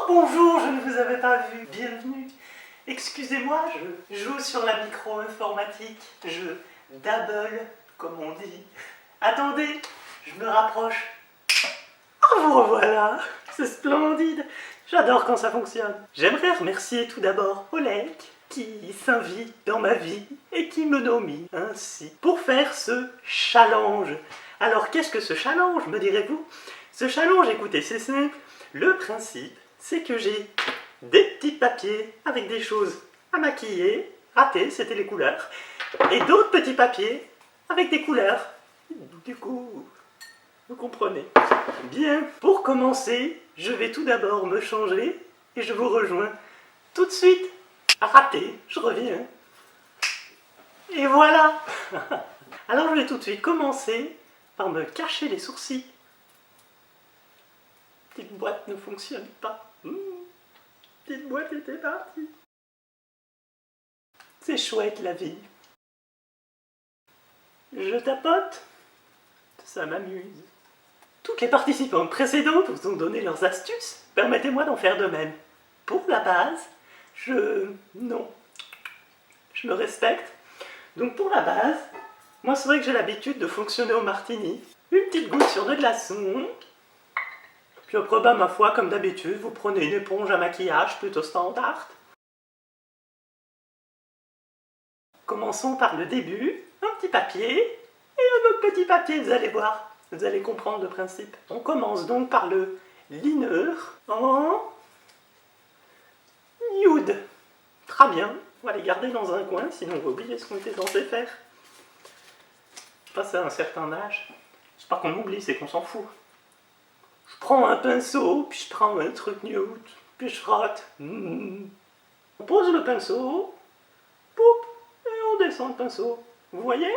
Oh bonjour, je ne vous avais pas vu. Bienvenue. Excusez-moi, je joue sur la micro-informatique. Je double, comme on dit. Attendez, je me rapproche. Oh, vous revoilà. C'est splendide. J'adore quand ça fonctionne. J'aimerais remercier tout d'abord Oleg, qui s'invite dans ma vie et qui me nomme ainsi pour faire ce challenge. Alors qu'est-ce que ce challenge, me direz-vous? Ce challenge, écoutez, c'est simple. Le principe, c'est que j'ai des petits papiers avec des choses à maquiller, raté, c'était les couleurs, et d'autres petits papiers avec des couleurs. Du coup, vous comprenez. Bien, pour commencer, je vais tout d'abord me changer et je vous rejoins tout de suite. Raté, je reviens. Et voilà. Alors je vais tout de suite commencer par me cacher les sourcils. Petite boîte ne fonctionne pas. Petite boîte était partie. C'est chouette la vie. Je tapote. Ça m'amuse. Toutes les participantes précédentes vous ont donné leurs astuces. Permettez-moi d'en faire de même. Pour la base, non. Je me respecte. Donc pour la base, moi c'est vrai que j'ai l'habitude de fonctionner au martini. Une petite goutte sur deux glaçons. Puis après, ma foi, comme d'habitude, vous prenez une éponge à maquillage plutôt standard. Commençons par le début. Un petit papier et un autre petit papier, vous allez voir. Vous allez comprendre le principe. On commence donc par le liner en nude. Très bien. On va les garder dans un coin, sinon on va oublier ce qu'on était censé faire. Passer à un certain âge. C'est pas qu'on oublie, c'est qu'on s'en fout. Je prends un pinceau, puis je prends un truc nude, puis je frotte. On pose le pinceau, poup, et on descend le pinceau. Vous voyez?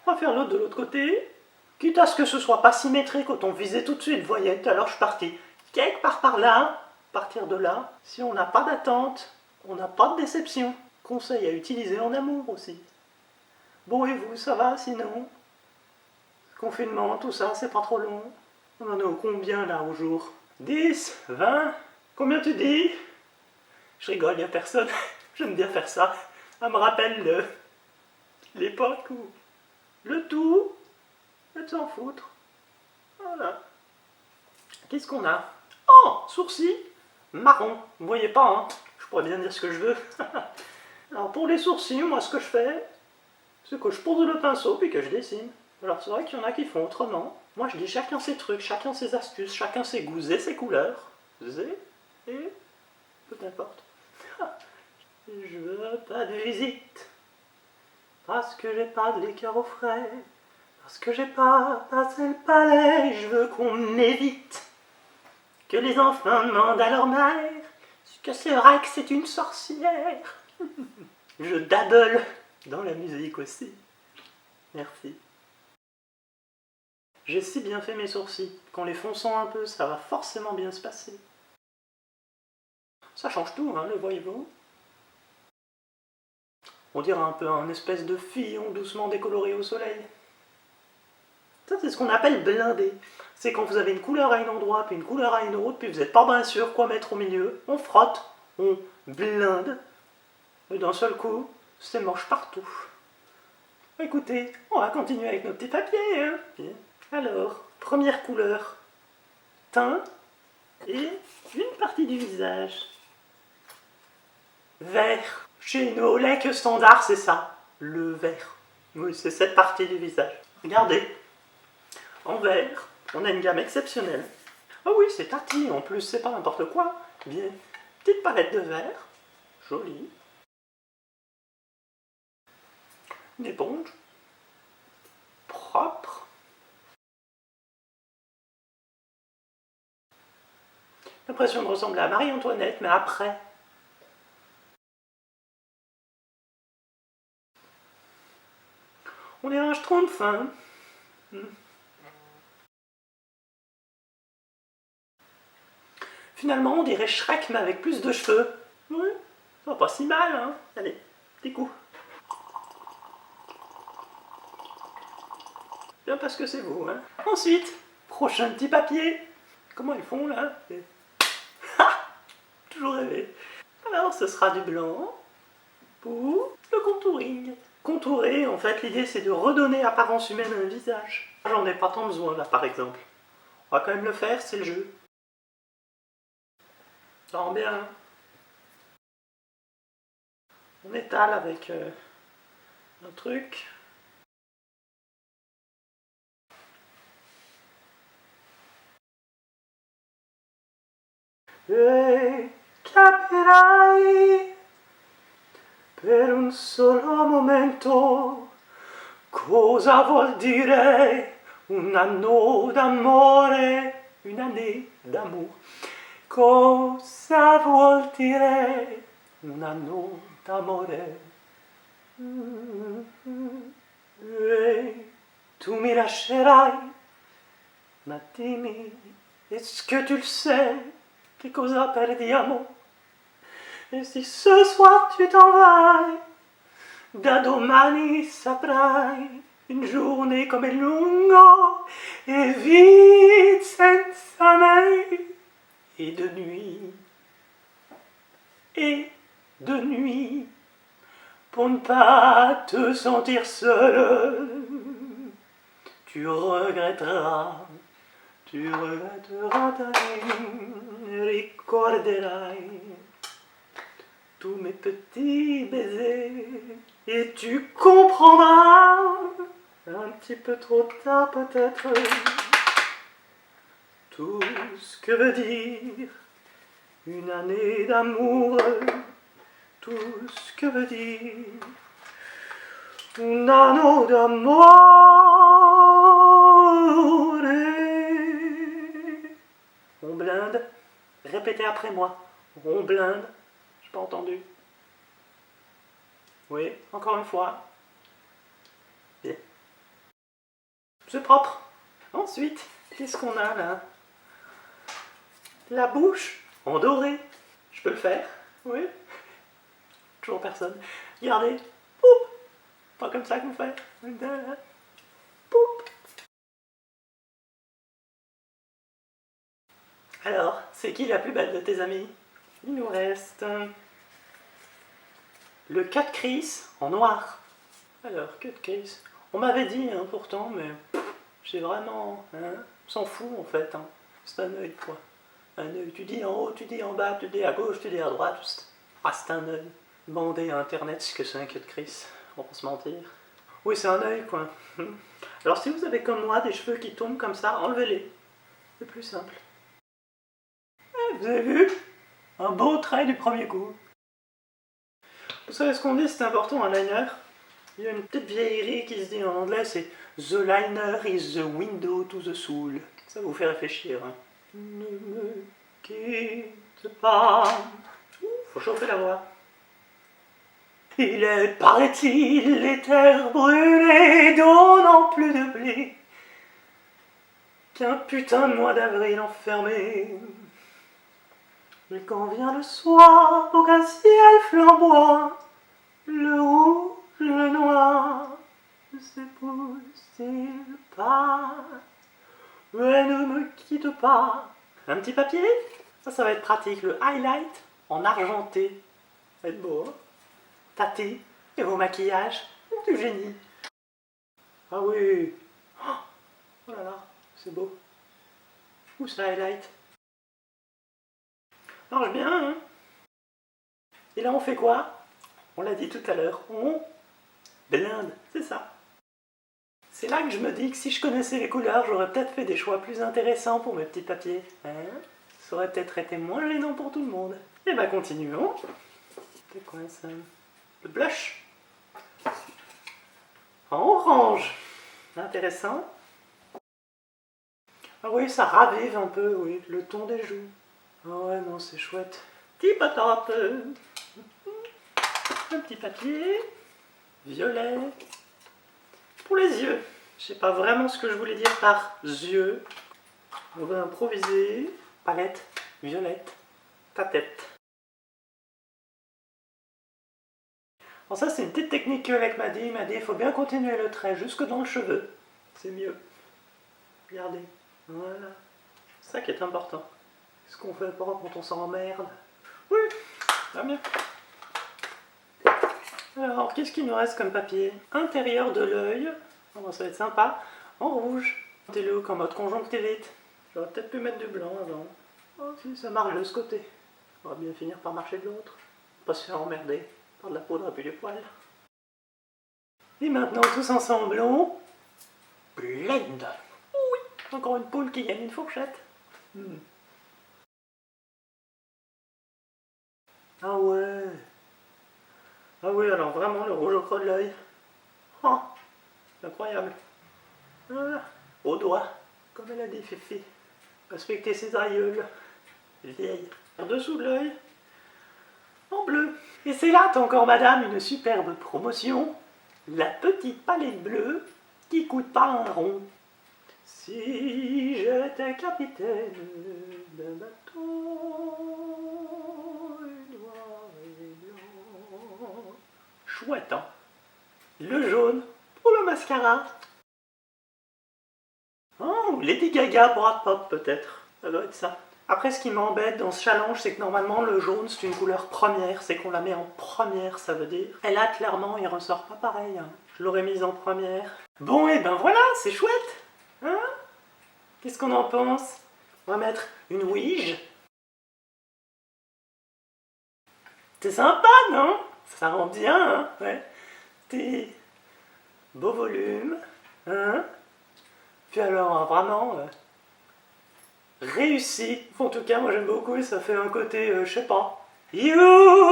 On va faire l'autre de l'autre côté, quitte à ce que ce soit pas symétrique quand on visait tout de suite, vous voyez, tout à l'heure je suis parti quelque part par là, à partir de là, si on n'a pas d'attente, on n'a pas de déception. Conseil à utiliser en amour aussi. Bon et vous, ça va sinon? Confinement, tout ça, c'est pas trop long. On en est au combien là au jour? 10, 20? Combien tu dis? Je rigole, y a personne. J'aime bien faire ça. Ça me rappelle l'époque où le tout est de s'en foutre. Voilà. Qu'est-ce qu'on a? Oh, sourcils marron. Vous voyez pas, hein? Je pourrais bien dire ce que je veux. Alors pour les sourcils, moi ce que je fais, c'est que je pose le pinceau puis que je dessine. Alors c'est vrai qu'il y en a qui font autrement. Moi je dis chacun ses trucs, chacun ses astuces, chacun ses goûts et ses couleurs. Et peu importe. Je veux pas de visite. Parce que j'ai pas de liqueur au frais. Parce que j'ai pas passé le palais. Je veux qu'on m'évite. Que les enfants demandent à leur mère que c'est vrai que c'est une sorcière. Je dabble dans la musique aussi. Merci. J'ai si bien fait mes sourcils qu'en les fonçant un peu, ça va forcément bien se passer. Ça change tout, hein, le voyez-vous. On dirait un peu un espèce de fillon doucement décoloré au soleil. Ça, c'est ce qu'on appelle blinder. C'est quand vous avez une couleur à un endroit, puis une couleur à un autre, puis vous n'êtes pas bien sûr quoi mettre au milieu. On frotte, on blinde, et d'un seul coup, c'est moche partout. Écoutez, on va continuer avec nos petits papiers. Hein. Bien. Alors, première couleur, teint, et une partie du visage. Vert. Chez nous, au lait standard, c'est ça, le vert. Oui, c'est cette partie du visage. Regardez, en vert, on a une gamme exceptionnelle. Ah oui, c'est tati, en plus, c'est pas n'importe quoi. Bien, petite palette de vert, jolie. Une éponge, propre. L'impression de ressembler à Marie-Antoinette, mais après. On est un schtroumpf, hein. Finalement, on dirait Shrek, mais avec plus de cheveux. Oui, ça va pas si mal, hein. Allez, petit coup. Bien parce que c'est vous, hein. Ensuite, prochain petit papier. Comment ils font là? Ha! Toujours rêvé. Alors ce sera du blanc pour le contouring. Contourer, en fait, l'idée c'est de redonner apparence humaine à un visage. J'en ai pas tant besoin là par exemple. On va quand même le faire, c'est le jeu. Ça rend bien. On étale avec un truc. E capirai per un solo momento cosa vuol dire un anno d'amore, une année d'amour. Cosa vuol dire un anno d'amore? E tu mi lascerai, ma dimmi, est-ce que tu le sais, che cosa perdiamo? E si ce soir tu t'en vas, da domani saprai, une journée come è lungo e vite senza me. Et de nuit, pour ne pas te sentir seul, tu regretteras ta vie, ricorderai tous mes petits baisers, et tu comprendras, un petit peu trop tard peut-être, tout ce que veut dire une année d'amour, tout ce que veut dire un anno d'amore. On blinde, répétez après moi. On blinde, j'ai pas entendu. Oui, encore une fois. Bien. C'est propre. Ensuite, qu'est-ce qu'on a là? La bouche en doré. Je peux le faire? Oui. Toujours personne. Regardez. Poup. Pas comme ça qu'on fait. Poup. Alors, c'est qui la plus belle de tes amis? Il nous reste le cut crease en noir. Alors, cut crease. On m'avait dit pourtant, mais j'ai vraiment... on s'en fout en fait. C'est un œil quoi. Un œil, tu dis en haut, tu dis en bas, tu dis à gauche, tu dis à droite. Ah, c'est un œil. Demandez à internet ce que c'est un cut crease. On va pas se mentir. Oui, c'est un œil quoi. Alors si vous avez comme moi des cheveux qui tombent comme ça, enlevez-les. C'est plus simple. Vous avez vu? Un beau trait du premier coup. Vous savez ce qu'on dit, c'est important un liner. Il y a une petite vieillerie qui se dit en anglais, c'est The liner is the window to the soul. Ça vous fait réfléchir. Ne me quitte pas. Faut chauffer la voix. Il est, paraît-il, les terres brûlées donnant plus de blé qu'un putain de mois d'avril enfermé. Mais quand vient le soir, aucun ciel flamboie, le rouge, le noir ne s'épouse-t-il pas? Mais ne me quitte pas. Un petit papier? Ça va être pratique. Le highlight en argenté. Ça va être beau, hein? Tâtez. Et vos maquillages? Du génie. Ah oui. Oh là là, c'est beau. Où ça highlight? Marche bien, hein? Et là, on fait quoi? On l'a dit tout à l'heure. On blinde, c'est ça. C'est là que je me dis que si je connaissais les couleurs, j'aurais peut-être fait des choix plus intéressants pour mes petits papiers. Ça aurait peut-être été moins gênant pour tout le monde. Et bah continuons. C'est quoi ça? Le blush. En orange. Intéressant. Ah oui, ça ravive un peu, oui, le ton des joues. Ah ouais, non, c'est chouette. Petit patate. Un petit papier. Violet. Pour les yeux. Je sais pas vraiment ce que je voulais dire par yeux. On va improviser. Palette, violette, ta tête. Alors ça c'est une petite technique que Violette m'a dit. Il m'a dit il faut bien continuer le trait jusque dans le cheveu. C'est mieux. Regardez. Voilà. ça qui est important. Qu'est-ce qu'on fait pas quand on s'emmerde? Oui, va bien. Alors, qu'est-ce qu'il nous reste comme papier? Intérieur de l'œil. Oh, ça va être sympa. En rouge. Mettez-le en mode conjonctivite. J'aurais peut-être pu mettre du blanc avant. Oh, si ça marche de ce côté. On va bien finir par marcher de l'autre. Pas se faire emmerder par de la poudre et puis du poil. Et maintenant, tous ensemble, on blend. Oui, encore une poule qui gagne une fourchette. Ah ouais. Ah oui, alors vraiment le rouge au creux de l'œil. Oh, c'est incroyable. Ah, au doigt, comme elle a dit Fifi. Respecter ses aïeuls. Vieille. En dessous de l'œil, en bleu. Et c'est là, encore madame, une superbe promotion. La petite palette bleue qui coûte pas un rond. Si j'étais capitaine d'un bateau noir et blanc. Chouette, hein? Le jaune pour le mascara. Oh, Lady Gaga pour Art Pop peut-être. Ça doit être ça. Après, ce qui m'embête dans ce challenge, c'est que normalement le jaune c'est une couleur première, c'est qu'on la met en première, ça veut dire. Et là, clairement, il ressort pas pareil. Hein. Je l'aurais mise en première. Bon, et ben voilà, c'est chouette. Hein? Qu'est-ce qu'on en pense? On va mettre une ouige. C'est sympa, non? Ça rend bien, hein? Ouais. C'est beau volume. Hein? Puis alors, vraiment, réussi. En tout cas, moi j'aime beaucoup et ça fait un côté, je sais pas. You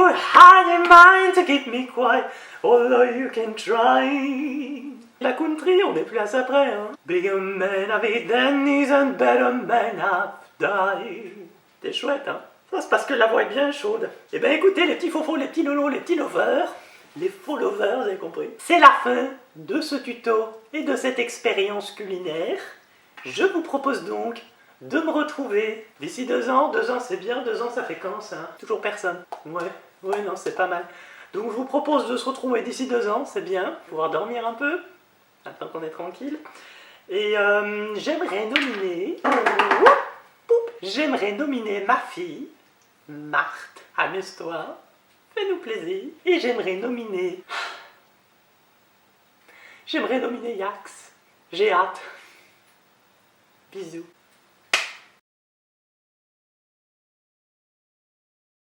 had in mind to keep me quiet, although you can try. La country, on est plus à ça près, hein. Bigger men have it than these and better men have died. C'est chouette, hein. Ça c'est parce que la voix est bien chaude. Eh ben écoutez, les petits fofos, les petits lolos, les petits lovers, les faux lovers, vous avez compris. C'est la fin de ce tuto et de cette expérience culinaire. Je vous propose donc de me retrouver d'ici 2 ans. 2 ans c'est bien, 2 ans ça fait quand ça? Toujours personne. Ouais, non, c'est pas mal. Donc je vous propose de se retrouver d'ici 2 ans, c'est bien, pouvoir dormir un peu, maintenant qu'on est tranquille. Et j'aimerais nominer ma fille, Marthe, amuse-toi, fais-nous plaisir. Et j'aimerais nominer Yax. J'ai hâte. Bisous.